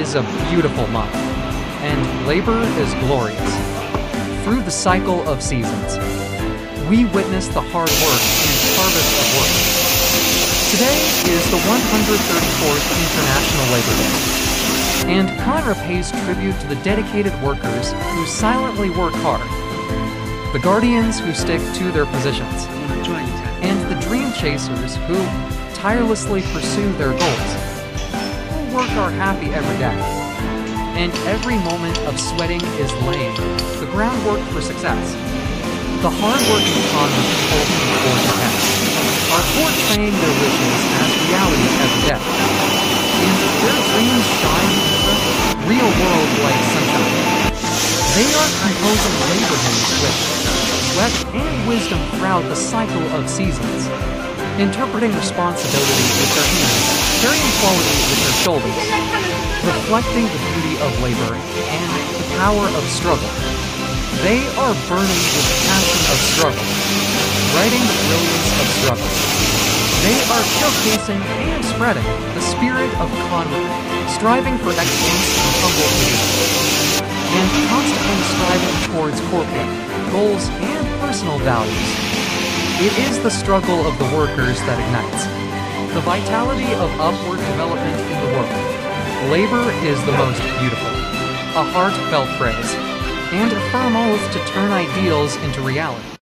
is a beautiful month, and labor is glorious. Through the cycle of seasons, we witness the hard work and harvest of work. Today is the 134th International Labor Day, and Conra pays tribute to the dedicated workers who silently work hard, the guardians who stick to their positions, and the dream chasers who tirelessly pursue their goals. Who work are happy every day, and every moment of sweating is laying the groundwork for success. The hard-working Conra people who forge ahead are portraying their wishes as reality every day, and their dreams shine in the real world like sunshine. They are composing labor hymns with sweat and wisdom throughout the cycle of seasons, interpreting responsibility with their hands, carrying quality with their shoulders, reflecting the beauty of labor and the power of struggle. They are burning with the passion of struggle, writing the brilliance of struggle. They are showcasing and spreading the spirit of Conra, striving for excellence in humble positions, and constantly striving towards corporate goals and personal values. It is the struggle of the workers that ignites the vitality of upward development in the world. Labor is the most beautiful, a heartfelt praise, and a firm oath to turn ideals into reality.